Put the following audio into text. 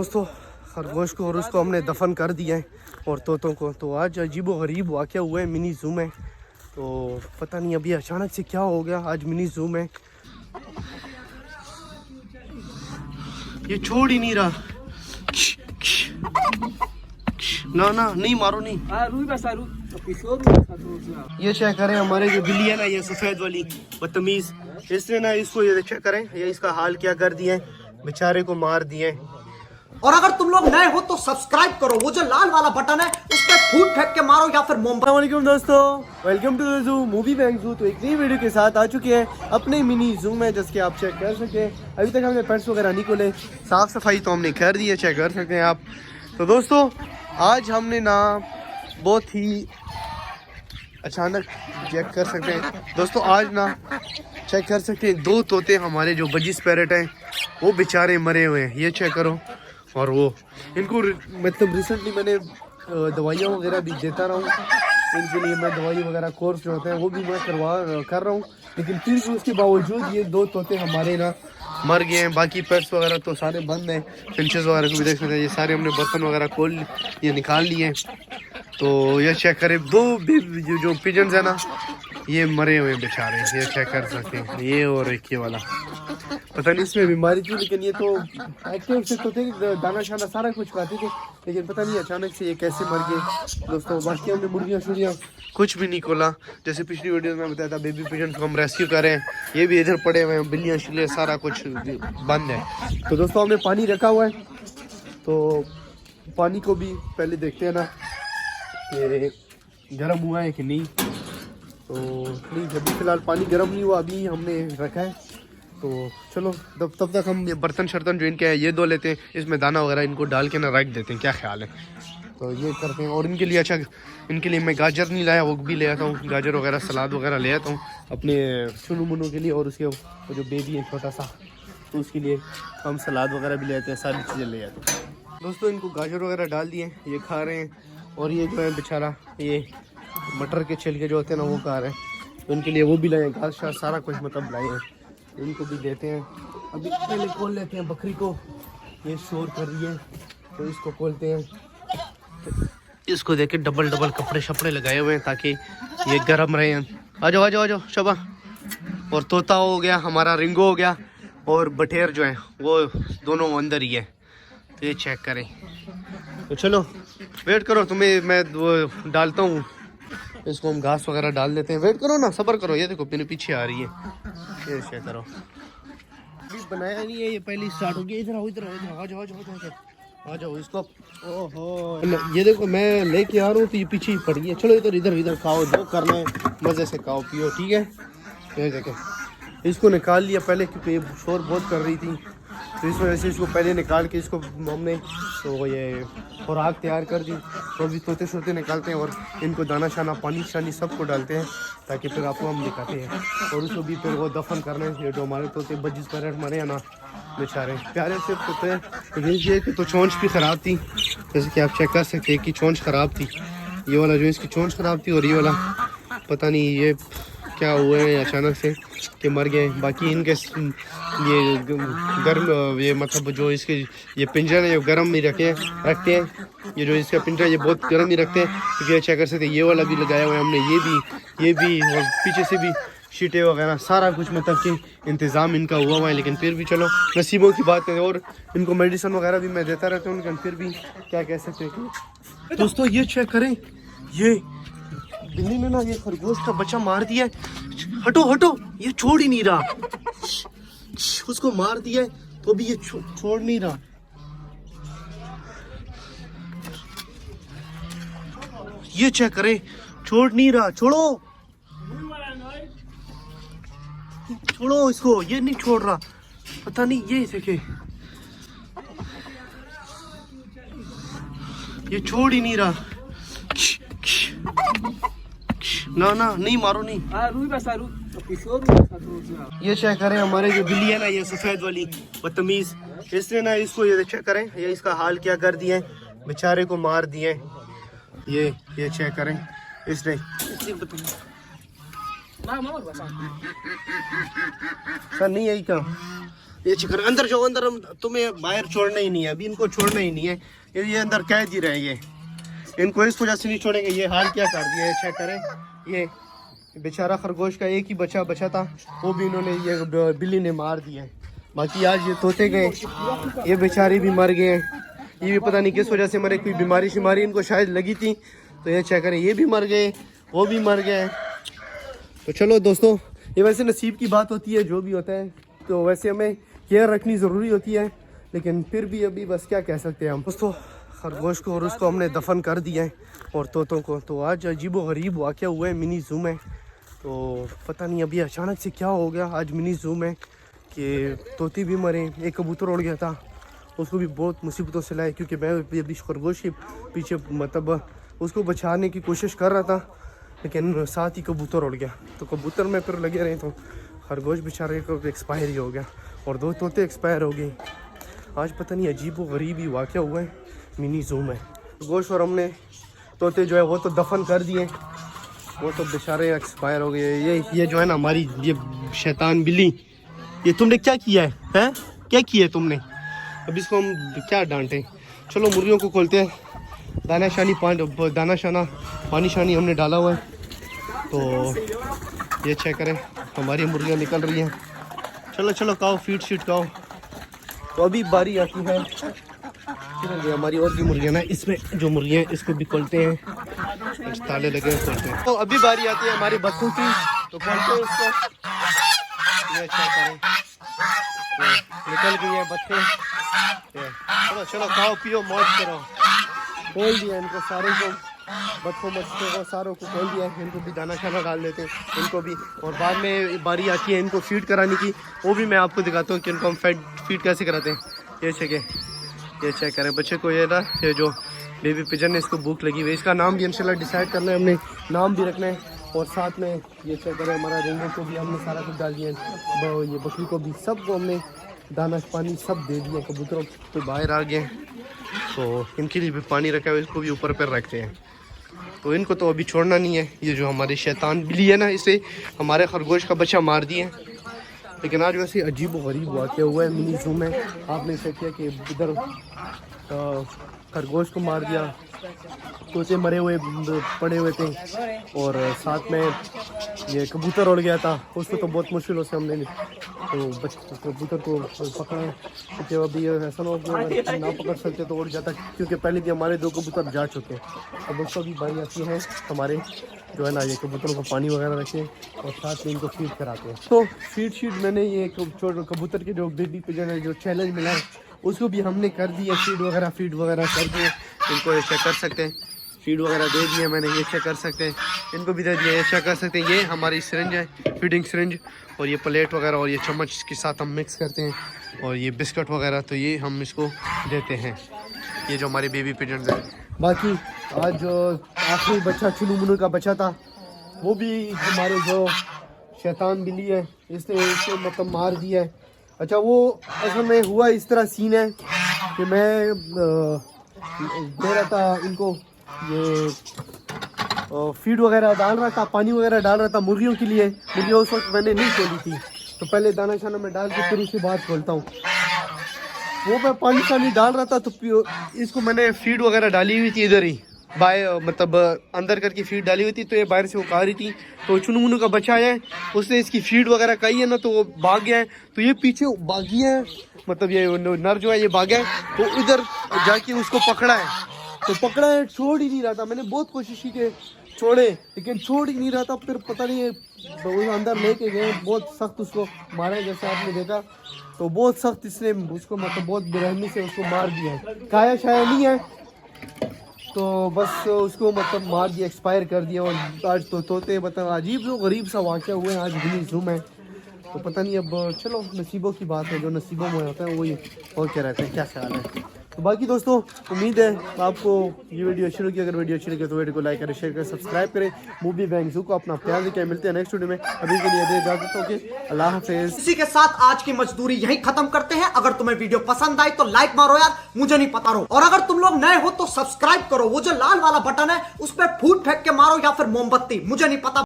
दोस्तों खरगोश को और उसको हमने दफन कर दिया है और तोतों को। तो आज अजीबो गरीब वाक़या हुआ है मिनी ज़ू में। तो पता नहीं अभी अचानक से क्या हो गया, आज मिनी ज़ू में ये छोड़ ही नहीं रहा। ना ना नहीं मारो नहीं। ये चेक करें हमारे जो बिल्ली है ना, ये सफ़ेद वाली बदतमीज़, इसने ना इसको ये चेक करें, ये इसका हाल क्या कर दिया है, बेचारे को मार दिए। और अगर तुम लोग नए हो तो सब्सक्राइब करो, वो जो लाल वाला बटन है उस पर फूट फेंक के मारो या फिर मोमबत्ती। अस्सलामुअलैकुम दोस्तों, welcome to the zoo movie bank zoo. तो एक नई वीडियो के साथ आ चुके हैं अपने मिनी ज़ू में, जिसके आप चेक कर सकते हैं। अभी तक हमने पेट्स वगैरह नहीं खोले, साफ़ सफाई तो हमने कर दी है, चेक कर सकते हैं आप। तो दोस्तों आज हमने ना बहुत ही अचानक चेक कर सकते हैं दोस्तों, आज ना चेक कर सकते हैं दो तोते हमारे जो बजीज पैरेट हैं वो बेचारे मरे हुए हैं। ये चेक करो। और वो इनको मतलब रिसेंटली मैंने दवाइयाँ वगैरह भी देता रहा हूँ इनके लिए, मैं दवाई वगैरह कोर्स जो होते हैं वो भी मैं कर रहा हूँ, लेकिन फिर भी उसके बावजूद ये दो तोते हमारे ना मर गए हैं। बाकी पेट्स वगैरह तो सारे बंद हैं, फिंचेस वगैरह को भी देख सकते हैं, ये सारे हमने बर्तन वगैरह खोल ये निकाल लिए हैं। तो ये चेक करें, दो जो पिजन्स है ना ये मरे हुए बेचारे, ये चेक कर सकते हैं। ये और एक ये वाला पता नहीं इसमें बीमारी थी, लेकिन ये तो एक्टिव से तो थे, दाना शाना सारा कुछ खाते थे, लेकिन पता नहीं अचानक से ये कैसे मर गए दोस्तों। बाकी हमने मुर्गियाँ शुर्गियाँ कुछ भी नहीं खोला, जैसे पिछली वीडियो में बताया था बेबी पिजन को हम रेस्क्यू करें, ये भी इधर पड़े हुए हैं, बिल्लियाँ शिल्लियाँ सारा कुछ बंद है। तो दोस्तों हमने पानी रखा हुआ है, तो पानी को भी पहले देखते हैं ना कि गर्म हुआ है कि नहीं। तो नहीं, अभी फ़िलहाल पानी गर्म नहीं हुआ, अभी हमने रखा है। तो चलो तब तक हम ये बर्तन शर्तन जो इनके हैं ये धो लेते हैं, इसमें दाना वगैरह इनको डाल के ना रख देते हैं, क्या ख्याल है। तो ये करते हैं। और इनके लिए अच्छा, इनके लिए मैं गाजर नहीं लाया, वो भी ले आता हूँ, गाजर वगैरह सलाद वगैरह ले आता हूँ अपने चुनू मुनू के लिए, और उसके वो जो बेबी है छोटा सा, तो उसके लिए हम सलाद वगैरह भी ले आते हैं, सारी चीज़ें ले आते हैं। दोस्तों इनको गाजर वगैरह डाल दिए, ये खा रहे हैं। और ये जो है बेचारा ये मटर के छिलके जो होते हैं ना वो खा रहे हैं, तो इनके लिए वो भी लाए, घास शास सारा कुछ मतलब लाए हैं, इनको भी देते हैं। अभी पहले खोल लेते हैं बकरी को, ये शोर कर रही है तो इसको खोलते हैं। इसको देख के डबल कपड़े शपड़े लगाए हुए हैं ताकि ये गर्म रहे हैं। आ जाओ शबा। और तोता हो गया हमारा, रिंगो हो गया, और बटेर जो है वो दोनों अंदर ही है। तो ये चेक करें। तो चलो वेट करो, तुम्हें मैं वो डालता हूँ, इसको हम घास वगैरह डाल देते हैं। वेट करो ना, सब्र करो। ये देखो मेरे पीछे आ रही है, ये चेक करो। अभी बनाया नहीं है, ये पहले स्टार्ट हो गया। इधर आ जाओ इसको। ओहो ये देखो मैं लेके आ रहा हूँ तो ये पीछे ही पड़ गई है। चलो इधर खाओ, जो करना है मज़े से खाओ पियो, ठीक है। ये देखें इसको निकाल लिया पहले, क्योंकि ये शोर बहुत कर रही थी, तो इस वजह से इसको पहले निकाल के इसको हमने तो ये खुराक तैयार कर दी। तो अभी तोते शोते निकालते हैं और इनको दाना शाना पानी शानी सबको डालते हैं, ताकि फिर आपको हम दिखाते हैं। और उसको भी फिर वो दफन करने, ये जो हमारे तोते बजीज पैरेट मरे हैं ना बेचारे, प्यारे से तोते। लेकिन ये कि तो चोंच भी ख़राब थी, जैसे कि आप चेक कर सकते हैं कि चोंच ख़राब थी, ये वाला जो इसकी चोंच ख़राब थी, और ये वाला पता नहीं ये क्या हुआ है अचानक से कि मर गए। बाकी इनके ये गर्म, ये मतलब जो इसके ये पिंजरा है ये गर्म ही रखते हैं। ये जो इसका पिंजरा ये बहुत गर्म ही रखते हैं, क्योंकि ये चेक कर सकते हैं ये वाला भी लगाया हुआ है हमने, ये भी और पीछे से भी शीटें वगैरह सारा कुछ मतलब कि इंतज़ाम इनका हुआ है। लेकिन फिर भी चलो नसीबों की बात है, और इनको मेडिसिन वगैरह भी मैं देता रहता हूँ, लेकिन फिर भी क्या कह सकते हैं। दोस्तों ये चेक करें, ये बिल्ली ने ना ये खरगोश का बच्चा मार दिया है। हटो, ये छोड़ ही नहीं रहा, उसको मार दिया है तो भी ये छोड़ नहीं रहा। ये चेक करें, छोड़ नहीं रहा। छोड़ो इसको, ये नहीं छोड़ रहा, पता नहीं ये देखे, ये छोड़ ही नहीं रहा। ना नहीं मारो नहीं। ये चेक करें हमारे जो बिल्ली है ना, ये सफ़ेद वाली बदतमीज़, इसने ना इसको ये चेक करें, ये इसका हाल क्या कर दिया है, बेचारे को मार दिए। ये चेक करें इसने सर नहीं यही क्या ये चिकन अंदर जाओ, अंदर हम तुम्हें बाहर छोड़ना ही नहीं है, अभी इनको छोड़ना ही नहीं है, ये अंदर कैद ही रहे, ये इनको इस वजह से नहीं छोड़ेंगे। ये हाल क्या कर दिया है, चेक करें, ये बेचारा खरगोश का एक ही बच्चा था, वो भी इन्होंने ये बिल्ली ने मार दिया है। बाकी आज ये तोते गए, ये बेचारे भी मर गए हैं, ये भी पता नहीं किस वजह से मरे, कोई बीमारी शिमारी इनको शायद लगी थी, तो ये चेक करें, ये भी मर गए, वो भी मर गए। तो चलो दोस्तों, ये वैसे नसीब की बात होती है, जो भी होता है, तो वैसे हमें केयर रखनी ज़रूरी होती है, लेकिन फिर भी अभी बस क्या कह सकते हैं हम। दोस्तों खरगोश को और उसको हमने दफन कर दिया है और तोतों को। तो आज अजीबो गरीब वाक़या हुआ है मिनी ज़ू में, तो पता नहीं अभी अचानक से क्या हो गया आज मिनी ज़ू में कि तोते भी मरे, एक कबूतर उड़ गया था, उसको भी बहुत मुसीबतों से लाए, क्योंकि मैं अभी खरगोश के पीछे मतलब उसको बचाने की कोशिश कर रहा था, लेकिन साथ ही कबूतर उड़ गया। तो कबूतर में फिर लगे रहे, तो खरगोश बेचारे को एक्सपायर ही हो गया और 2 तोते एक्सपायर हो गए। आज पता नहीं अजीब व गरीब ही वाक़या हुआ है मिनी ज़ू में। खरगोश और हमने तोते जो है वो तो दफन कर दिए, वो तो बेचारे एक्सपायर हो गए। ये जो है ना हमारी ये शैतान बिल्ली, ये तुमने क्या किया है, हैं? क्या किया है तुमने? अब इसको हम क्या डांटें। चलो मुर्गियों को खोलते हैं, दाना शाना पानी शानी हमने डाला हुआ है, तो ये चेक करें हमारी मुर्गियाँ निकल रही हैं। चलो चलो खाओ, फीड शीट खाओ। तो अभी बारी आती है हमारी और भी मुर्गियाँ ना, इसमें जो मुर्गियाँ इसको भी खोलते हैं, ताले लगे हैं, खोलते हैं। तो अभी बारी आती है हमारे बच्चों की, तो खोलते हैं उसको, ये चेक करें, निकल गई है बच्चे। चलो चलो खाओ पियो मौज करो। खोल दिया इनको सारे को, बच्चों को सारों को खोल दिया है, इनको भी दाना शाना डाल देते हैं इनको भी। और बाद में बारी आती है इनको फीड कराने की, वो भी मैं आपको दिखाता हूँ कि इनको हम फीड कैसे कराते हैं। ये चेक करें बच्चे को, ये ना ये जो बेबी पिजन है इसको भूख लगी हुई है, इसका नाम भी इंशाल्लाह डिसाइड करना है, हमने नाम भी रखना है। और साथ में ये चेक करें हमारा रेंगो को भी हमने सारा कुछ डाल दिया, ये बकरी को भी, सबको हमने दाना पानी सब दे दिया। कबूतरों तो बाहर आ गए, तो इनके लिए भी पानी रखा है, इसको भी ऊपर पर रखते हैं। तो इनको तो अभी छोड़ना नहीं है। ये जो हमारी शैतान बिल्ली है ना, इसे हमारे खरगोश का बच्चा मार दिए। लेकिन आज वैसे अजीब व गरीब वाक़या हुआ है मिनी ज़ू में। आपने ऐसा किया कि इधर खरगोश को मार दिया, तोते मरे हुए पड़े हुए थे, और साथ में ये कबूतर उड़ गया था, उसको तो बहुत मुश्किलों से हमने तो कबूतर को पकड़ा, क्योंकि अभी ऐसा ना हो कि ना पकड़ सकते तो उड़ जाता, क्योंकि पहले भी हमारे 2 कबूतर जा चुके हैं। अब उसको भी बारी आती है हमारे जो है ना, ये कबूतरों को पानी वगैरह रखे और साथ में इनको फीड कराते हैं। तो फीड शीट मैंने ये कबूतर के जो बेबी पिजन है जो चैलेंज मिला है, उसको भी हमने कर दिया, फीड वगैरह करके इनको ये चेक कर सकते हैं, फीड वगैरह दे दिए मैंने, ये चेक कर सकते हैं, इनको भी दे दिया, ये चेक कर सकते हैं। ये हमारी सिरिंज है, फीडिंग सिरिंज, और ये प्लेट वगैरह और ये चम्मच के साथ हम मिक्स करते हैं, और ये बिस्किट वगैरह तो ये हम इसको देते हैं, ये जो हमारे बेबी पिजन्स हैं। बाकी आज जो आखिरी बच्चा चुनू मुनू का बच्चा था, वो भी हमारे जो शैतान बिल्ली है इसने इसको मतलब मार दिया है। अच्छा, वो असल में हुआ इस तरह सीन है कि मैं दे रहा था इनको ये फीड वगैरह डाल रहा था, पानी वगैरह डाल रहा था मुर्गियों के लिए। मुर्गियाँ उस वक्त मैंने नहीं खोली थी, तो पहले दाना शाना में डाल के फिर उसके बाद खोलता हूँ। वो मैं पानी शानी डाल रहा था, तो इसको मैंने फीड वगैरह डाली हुई थी इधर ही मतलब अंदर करके फीड डाली हुई थी, तो ये बाहर से वो खा रही थी। तो चुनू मुनू का बच्चा है, उसने इसकी फीड वगैरह खाई है ना, तो वो भाग गया है, तो ये पीछे भागी है, मतलब ये नर जो है ये भागा है, तो इधर जाके उसको पकड़ा है, तो पकड़ा है, छोड़ ही नहीं रहा था। मैंने बहुत कोशिश की कि छोड़े, लेकिन छोड़ ही नहीं रहा था। फिर पता नहीं वो अंदर लेके गए, बहुत सख्त उसको मारा, जैसे आपने देखा, तो बहुत सख्त इसने उसको मतलब बहुत बेरहमी से उसको मार दिया है। खाया शाया नहीं है, तो बस उसको मतलब मार दिया, एक्सपायर कर दिया। और आज तो तोते मतलब अजीब सा गरीब सा वाक़या हुआ है आज मिनी ज़ू में। तो पता नहीं, अब चलो नसीबों की बात है, जो नसीबों में होता है वही हो के रहते हैं। क्या ख्याल है? तो बाकी दोस्तों, उम्मीद है आपको ये वीडियो अच्छी लगी। अगर वीडियो अच्छी लगी तो वीडियो को लाइक करें, शेयर करें, सब्सक्राइब करें। मूवी बैंक ज़ू को अपना प्यार दें। मिलते हैं नेक्स्ट वीडियो में, अभी के लिए दे इजाजत हो के अल्लाह हाफिज़। इसी के साथ आज की मजदूरी यही खत्म करते हैं। अगर तुम्हें वीडियो पसंद आई तो लाइक मारो यार, मुझे नहीं पता रहो। और अगर तुम लोग नए हो तो सब्सक्राइब करो, वो जो लाल वाला बटन है उस पर फूट फेंक के मारो या फिर मोमबत्ती, मुझे नहीं पता।